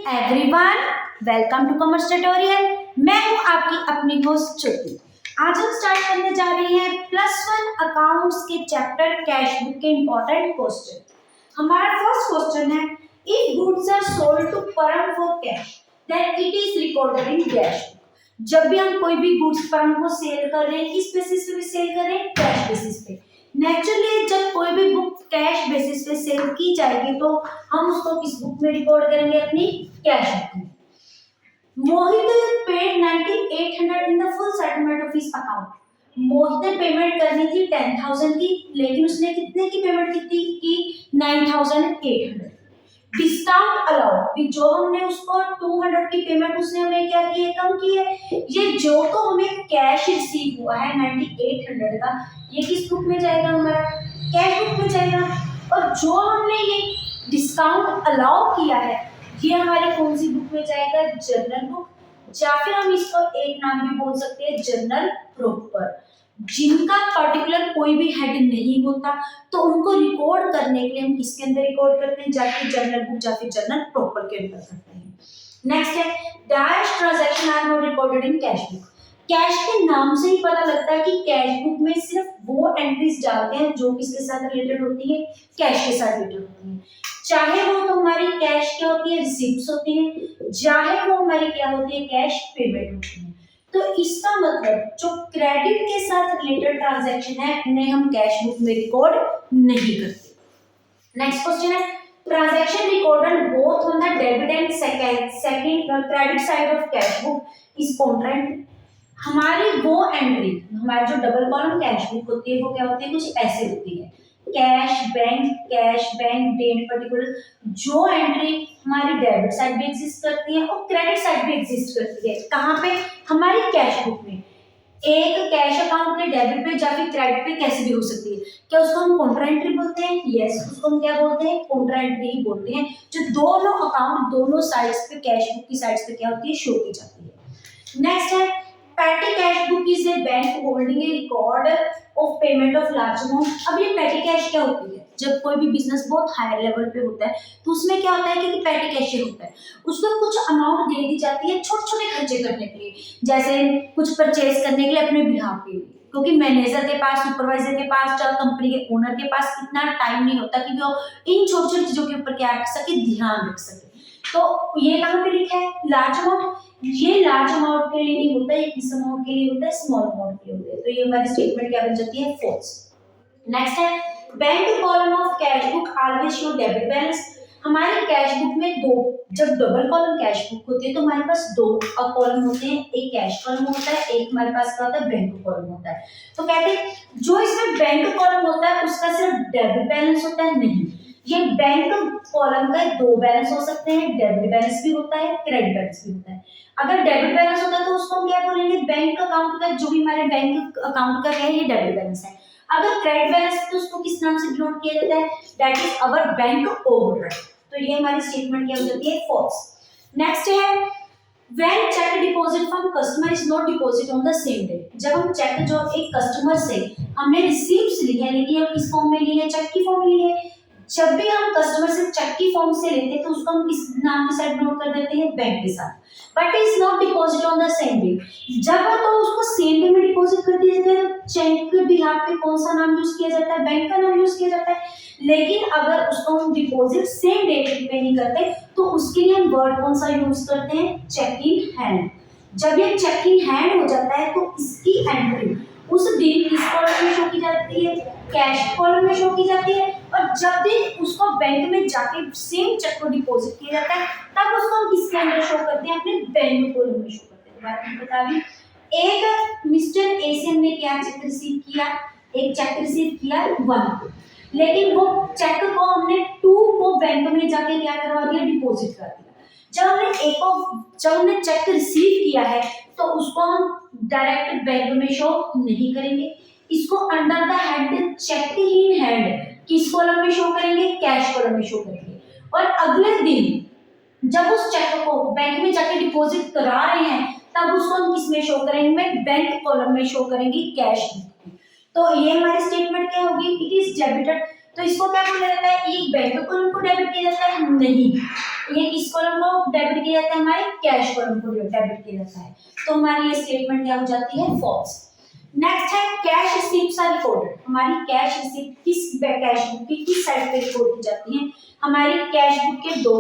Everyone, welcome to commerce tutorial. मैं हूं आपकी अपनी होस्ट श्रुति। आज हम स्टार्ट करने जा रहे हैं +1 अकाउंट्स के चैप्टर कैश बुक के इंपॉर्टेंट क्वेश्चन। हमारा फर्स्ट क्वेश्चन है, if goods are sold to Param for cash then it is recorded in cash book. जब भी हम कोई भी गुड्स परम को सेल कर रहे हैं, किस बेसिस पे सेल कर रहे हैं? कैश बेसिस पे। नेचुरली जब कोई भी बुक कैश बेसिस पे सेल की जाएगी तो हम उसको किस बुक में रिकॉर्ड करेंगे? अपनी कैश बुक में। Mohit paid 9800 in the full settlement of his account. Mohit ने पेमेंट करनी थी 10,000 की, लेकिन उसने कितने की पेमेंट की? 9,800। डिस्काउंट अलाउड, जो हमने उसको 200 की पेमेंट उसने हमें क्या की है? कम की है। ये जो तो हमें कैश रिसीव हुआ है 9800 का, ये किस बुक में जाएगा? हमारा कैश बुक में जाएगा। और जो हमने ये डिस्काउंट अलाउ किया है, ये हमारी कौन सी बुक में जाएगा? जर्नल बुक, या फिर हम इसको एक नाम भी बोल सकते हैं, जर्नल प्रॉपर। जिनका पर्टिकुलर कोई भी हेड नहीं होता तो उनको रिकॉर्ड करने के लिए हम किसके अंदर रिकॉर्ड करते हैं? जाके जर्नल बुक या फिर जर्नल प्रॉपर के अंदर करते हैं। नेक्स्ट है, dash transaction are not recorded in cash book. Cash के नाम से ही पता लगता है कि कैश बुक में सिर्फ वो एंट्रीज डालते हैं जो किसके साथ रिलेटेड होती है? कैश के साथ रिलेटेड होती है। चाहे वो तो हमारी कैश क्या होती है? रिसीप्ट्स होती है, चाहे वो हमारी क्या होती है? कैश पेमेंट होती है। तो इसका मतलब जो क्रेडिट के साथ रिलेटेड ट्रांजैक्शन है उन्हें हम कैश बुक में रिकॉर्ड नहीं करते। नेक्स्ट क्वेश्चन है, transaction recorded both on the debit and second credit side of cash book is contra entry. हमारी वो एंट्री, हमारी जो डबल कॉलम कैश बुक होती है वो क्या होती है? कुछ ऐसे होती है, कैश बैंक डेट पर्टिकुलर। जो एंट्री हमारी डेबिट साइड भी एग्जिस्ट करती है और क्रेडिट साइड भी एग्जिस्ट करती है। कहाँ पे? हमारी कैश बुक में। एक कैश अकाउंट के डेबिट पे या फिर क्रेडिट पे कैसे भी हो सकती है। क्या उसको हम कॉन्ट्रा एंट्री बोलते हैं? यस, उसको हम क्या बोलते हैं? कॉन्ट्रा एंट्री ही बोलते हैं, जो दोनों अकाउंट दोनों साइड्स पे कैश बुक की साइड्स पे क्या होती है? शो की जाती है। नेक्स्ट है, petty cash book is a bank holding A record of payment of large amount. अब ये पैटी कैश क्या होती है? जब कोई भी बिजनेस बहुत हायर लेवल पे होता है तो उसमें क्या होता है कि पैटी कैश होता है, उसको कुछ अमाउंट दे दी जाती है छोटे छोटे खर्चे करने के लिए, जैसे कुछ परचेज करने के लिए अपने बिहाफ के लिए, क्योंकि मैनेजर के पास, सुपरवाइजर के पास, चाहे कंपनी के ओनर के पास इतना टाइम नहीं होता कि वो इन छोटी छोटी चीजों के ऊपर क्या रख सके? ध्यान रख सके। तो ये कहाँ पे लिखा है? Large amount. ये लार्ज अमाउंट के लिए नहीं होता, ये किस अमाउंट के लिए होता है? स्मॉल अमाउंट के लिए होता है। तो ये हमारी स्टेटमेंट क्या बन जाती है? फॉल्स। नेक्स्ट है, bank column of cash book always show debit balance. हमारे कैश बुक में दो, जब डबल कॉलम कैश बुक होती है तो हमारे पास दो कॉलम होते हैं, एक कैश कॉलम होता है, एक हमारे पास क्या होता है? बैंक कॉलम होता है। तो कहते हैं जो इसमें बैंक कॉलम होता है उसका सिर्फ डेबिट बैलेंस होता है? नहीं, ये बैंक कॉलम का दो बैलेंस हो सकते हैं, डेबिट बैलेंस भी होता है, क्रेडिट बैलेंस भी होता है। अगर डेबिट बैलेंस होता है तो उसको हम क्या बोलेंगे? बैंक अकाउंट का जो भी हमारे बैंक अकाउंट का है ये डेबिट बैलेंस है। अगर क्रेडिट बैलेंस है तो उसको किस नाम से डिनोट किया जाता है? That is our bank overdraft. तो ये हमारी स्टेटमेंट क्या हो जाती है? फॉल्स। नेक्स्ट है, when cheque deposit from customer is not deposit on the same day. जब हम चेक जो एक कस्टमर से हमने रिसीप्ट्स ली है, लेकिन हम किस फॉर्म में ली है? चेक की फॉर्म में ली है। जब भी हम कस्टमर से चेक की फॉर्म से लेते हैं तो उसको हम किस नाम के साथ नोट कर देते हैं? बैंक के साथ। But is not deposit on the same day. जब तो उसको सेम डे में डिपॉजिट कर दिया जाता है, चेक के बिहाफ पे कौन सा नाम यूज किया जाता है? बैंक का नाम यूज किया जाता है। लेकिन अगर उसको हम डिपॉजिट सेम डे पे नहीं करते तो उसके लिए हम वर्ड कौन सा यूज करते हैं? Cheque in hand. जब ये चेक इन हैंड हो जाता है तो इसकी एंट्री उस दिन किस कॉलम में शो की जाती है? कैश कॉलम में शो की जाती है। और जब दिन उसको बैंक में जाके सेम चेक को डिपॉजिट किया जाता है तब उसको हम किसके अंदर शो करते हैं? अपने बैंक कॉलम में शो करते हैं। बात मैं बता दी, एक मिस्टर एशियन ने क्या चेक रिसीव किया? एक चेक रिसीव किया 1, लेकिन वो चेक को हमने 2 को बैंक में जाके क्या करवा दिया? डिपॉजिट कर दिया। जब हमने चेक रिसीव किया है तो उसको हम डायरेक्ट बैंक में शो नहीं करेंगे, इसको under the head cheque in hand किस कॉलम में शो करेंगे? कैश कॉलम में शो करेंगे। और अगले दिन जब उस चेक को बैंक में जाके डिपॉजिट करा रहे हैं तब उसको हम किस में शो करेंगे? बैंक कॉलम में शो करेंगे, कैश। तो ये हमारी स्टेटमेंट क्या होगी? It is debited. तो इसको क्या बोला जाता है, एक बैंक कॉलम को डेबिट किया जाता है, नहीं, ये किस कॉलम को डेबिट किया जाता है, हमारे कैश कॉलम को डेबिट किया जाता है। तो हमारी ये स्टेटमेंट क्या हो जाती है, फॉल्स। नेक्स्ट है कैश रिसीप्ट्स आर रिकॉर्डेड। हमारी कैश रिसीप्ट किस कैश बुक की किस साइड पे रिकॉर्ड की जाती है, हमारी कैश बुक के दो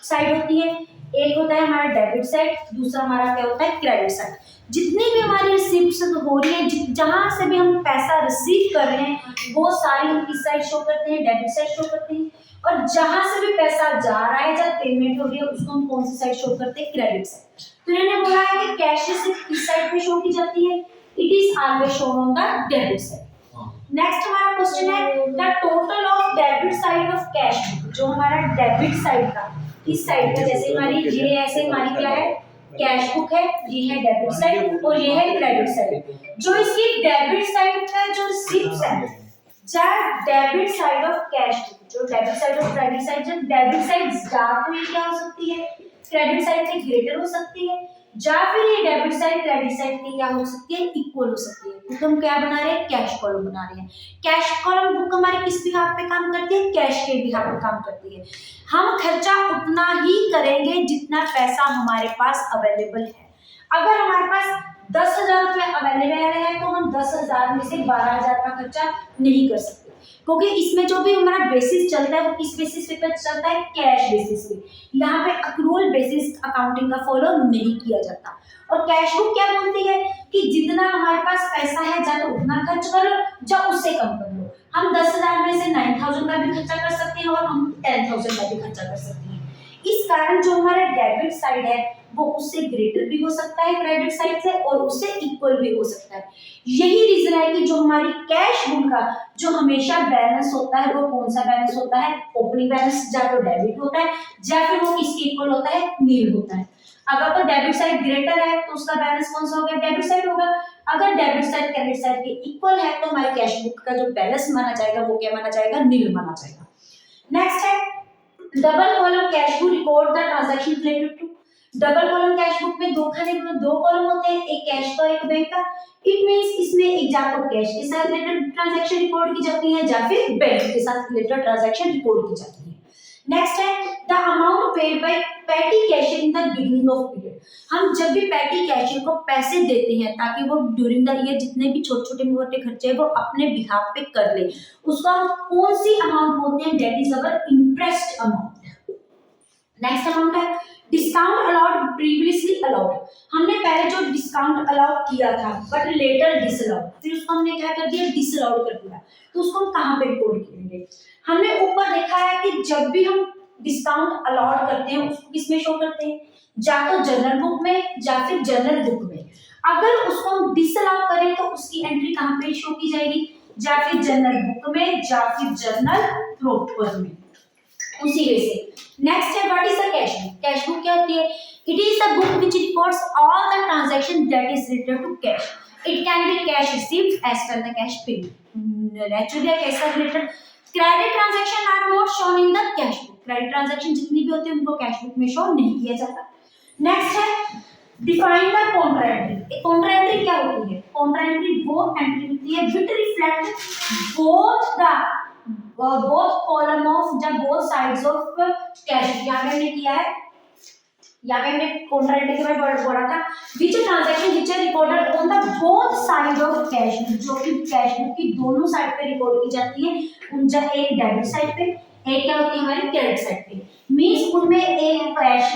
साइड होती है, एक होता है हमारा डेबिट साइड, दूसरा हमारा क्या होता है, क्रेडिट साइड। जितनी भी हमारी रिसीप्ट्स हो रही है, जहां से भी हम पैसा रिसीव कर रहे हैं, वो सारी हम किस साइड शो करते हैं, डेबिट साइड शो करते हैं। और जहां से भी पैसा जा रहा है, जब पेमेंट हो रही है, उसको हम कौन सी साइड शो करते हैं, क्रेडिट साइड। तो इन्होंने बोला है कि कैश रिसीप्ट किस साइड पे शो की जाती है, it is always shown on the debit side. Next हमारा क्वेश्चन है the total of debit side of cash book. जो हमारा डेबिट साइड का इस साइड का, जैसे हमारी ये ऐसे हमारी क्या है, कैश बुक है, ये है डेबिट साइड और ये है क्रेडिट साइड। जो इसकी डेबिट साइड का जो रिसीप्ट्स है, जब debit side of cash book, जो debit side of credit side, जब डेबिट साइड ज्यादा तो ये क्या हो सकती है, क्रेडिट साइड से ग्रेटर हो सकती है, या फिर ये डेबिट साइड क्रेडिट साइड की क्या हो सकती है, इक्वल हो सकती है। तो हम क्या बना रहे हैं, कैश कॉलम बना रहे हैं। कैश कॉलम बुक हमारे किस बिहाफ पे काम करती है, कैश के बिहाफ पे काम करती है। हम खर्चा उतना ही करेंगे जितना पैसा हमारे पास अवेलेबल है। अगर हमारे पास 10,000 रुपये अवेलेबल है तो हम 10,000 में से 12,000 का खर्चा नहीं कर सकते, क्योंकि इसमें जो भी हमारा बेसिस चलता है वो किस बेसिस पे चलता है, कैश बेसिस पे। यहाँ पे अक्रूवल बेसिस अकाउंटिंग का फॉलो नहीं किया जाता। और कैश बुक क्या बोलती है कि जितना हमारे पास पैसा है, या तो उतना खर्च कर लो या उससे कम कर लो। हम 10,000 में से 9,000 का भी खर्चा कर सकते हैं और हम 10,000 का भी खर्चा कर सकते हैं। इस कारण जो हमारा डेबिट साइड है वो उससे ग्रेटर भी हो सकता है क्रेडिट साइड से, और उससे इक्वल भी हो सकता है। यही रीजन है कि जो हमारी कैश बुक का जो हमेशा बैलेंस होता है वो कौन सा बैलेंस होता है, ओपनिंग बैलेंस, या तो डेबिट होता है या फिर वो किसके इक्वल होता है, नील होता है। अगर तो डेबिट साइड ग्रेटर है तो उसका बैलेंस कौन सा होगा, डेबिट साइड होगा। अगर डेबिट साइड क्रेडिट साइड के इक्वल है तो हमारी कैश बुक का जो बैलेंस माना जाएगा वो क्या माना जाएगा, नील माना जाएगा। नेक्स्ट है double column cash book record the transaction related to. Double column cash book में दो कॉलम होते हैं, एक कैश का एक बैंक का। इट मींस इसमें एक या तो कैश के साथ रिलेटेड ट्रांजैक्शन रिकॉर्ड की जाती है या फिर बैंक के साथ रिलेटेड ट्रांजैक्शन रिकॉर्ड की जाती है। नेक्स्ट है the amount paid by petty cashier in the beginning of period. हम जब भी पैटी कैशियर को पैसे देते हैं ताकि वो ड्यूरिंग द ईयर जितने भी छोटे मोटे खर्चे वो अपने बिहाफ पे कर ले, उसको हम कौन सी अमाउंट बोलते हैं, that is our interest amount. Next amount है डिस्काउंट अलाउड प्रीवियसली अलाउड। हमने पहले जो डिस्काउंट अलाउ किया था बट लेटर डिसअलाउड, फिर उसको हमने क्या कर दिया, डिसअलाउड कर दिया। तो उसको हम कहाँ पे रिकॉर्ड करेंगे, हमने ऊपर देखा है कि जब भी हम डिस्काउंट अलाउड करते हैं उसको किसमें शो करते हैं, या तो जनरल बुक में या फिर जनरल बुक में। अगर उसको हम डिसअलाउ करें तो उसकी एंट्री कहाँ पे शो की जाएगी, या फिर जनरल बुक में या फिर जनरल प्रॉपर में, उसी वे से। नेक्स्ट है what is the cash book. Cash book क्या होती है, it is the book which records all the transaction that is related to cash. It can be cash received as per the cash payment. Naturally cash से related credit transaction are not shown in the cash book. Credit transaction जितनी भी होती है उनको cash book में show नहीं किया जाता। नेक्स्ट है define the Contra entry. Contra entry क्या होती है, कॉन्ट्रा एंट्री वो एंट्री होती है which reflect both column of the both sides of cash. यहाँ पे हमने किया है, यहाँ पे हमने कॉन्ट्रा एंट्री के बारे में बोला था which transaction which are recorded on the both side of cash, जो कि कैश बुक की दोनों साइड पे रिकॉर्ड की जाती है। उनका एक डेबिट साइड पे, एक क्या होती है हमारी क्रेडिट साइड पे। मींस उनमें एक कैश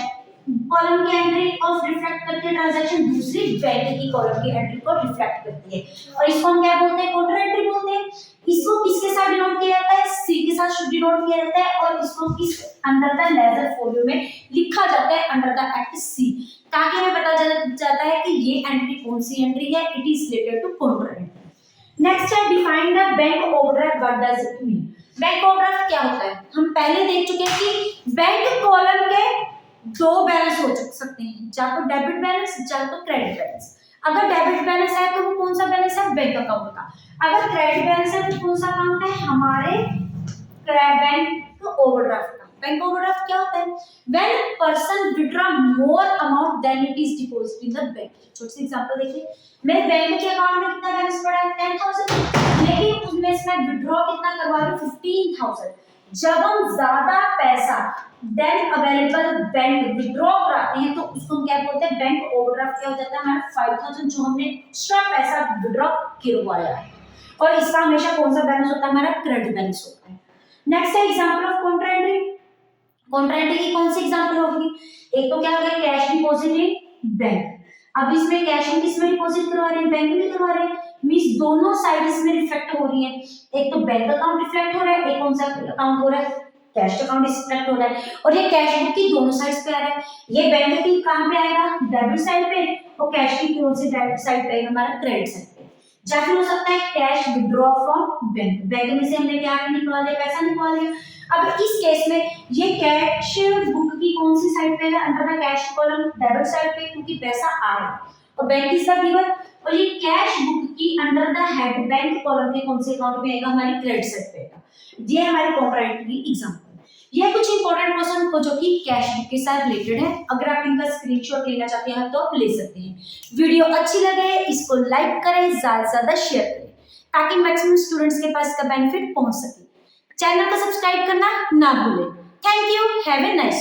कॉलम की एंट्री को रिफ्लेक्ट करती है ट्रांजैक्शन, दूसरी बैंक की कॉलम की एंट्री को रिफ्लेक्ट करती है, और इसको हम क्या बोलते हैं, कॉन्ट्रा एंट्री बोलते हैं। इसको किसके साथ डिनोट किया जाता है, सी के साथ डिनोट किया जाता है, और इसको किस अंडर द लेजर फोलियो में लिखा जाता है अंडर द एक्ट सी, ताकि हमें पता चल जाता है कि ये एंट्री कौन सी एंट्री है, it is related to contra entry. Next है define the bank overdraft. What does it mean, bank overdraft क्या होता है, हम पहले देख चुके हैं कि बैंक कॉलम के दो बैलेंस हो सकते हैं, या तो डेबिट बैलेंस या तो क्रेडिट बैलेंस। अगर डेबिट बैलेंस है तो वो कौन सा बैलेंस है, बैंक अकाउंट का। अगर क्रेडिट बैलेंस है तो कौन सा अकाउंट है, हमारे बैंक ओवरड्राफ्ट का। बैंक ओवरड्राफ्ट क्या होता है? When person withdraw more amount than it is deposit in the bank. छोटी सी एग्जांपल देखिए, मेरे बैंक के अकाउंट में कितना बैलेंस पड़ा है 10,000, लेकिन उसमें से मैं विथड्रॉ कितना करवा रही हूँ 15,000। जब हम ज्यादा पैसा देन अवेलेबल बैंक विथड्रॉ कराते हैं तो उसको हम क्या बोलते हैं? Bank overdraft. क्या हो जाता है? हमारा 5,000 जो हमने एक्स्ट्रा पैसा विथड्रॉ करवाया है, और इसका हमेशा कौन सा बैलेंस होता है? हमारा क्रेडिट बैलेंस होता है। नेक्स्ट है example of Contra entry. Contra entry की कौन सी एग्जांपल होगी? एक तो क्या हो गया कैश डिपॉजिट इन बैंक। अब इसमें कैश हम किस में डिपॉजिट करवा रहे हैं? बैंक में करवा रहे हैं, मींस दोनों साइड इसमें रिफ्लेक्ट हो रही है। एक तो बैंक अकाउंट रिफ्लेक्ट हो रहा है, एक कौन सा अकाउंट हो रहा है? कैश अकाउंट रिफ्लेक्ट हो रहा है, और ये कैश बुक की दोनों साइड्स पे आ रहा है। ये बैंक की कहां पे आएगा? डेबिट साइड पे, और कैश की कौन सी साइड पे आएगा? हमारा क्रेडिट साइड पे। या फिर हो सकता है cash withdraw from bank, bank में से हमने क्या निकाल लिया? पैसा निकाल लिया। अब इस केस में ये कैश बुक की कौन सी साइड पे है? Under the cash column, debit side पे, क्योंकि पैसा आ रहा है, और बैंक इज द गिवर। और ये कैश बुक की under the head bank column के कौन से अकाउंट में आएगा? हमारी क्रेडिट साइड पे आएगा। ये हमारी कॉन्ट्रा एंट्री की एग्जांपल। ये कुछ इंपॉर्टेंट क्वेश्चन को जो कि कैश बुक के साथ रिलेटेड है, अगर आप इनका स्क्रीनशॉट लेना चाहते हैं तो आप ले सकते हैं। वीडियो अच्छी लगे इसको लाइक करें, ज्यादा से ज्यादा शेयर करें, ताकि मैक्सिमम स्टूडेंट्स के पास इसका बेनिफिट पहुंच सके। चैनल को सब्सक्राइब करना ना भूलें। Thank you, have a nice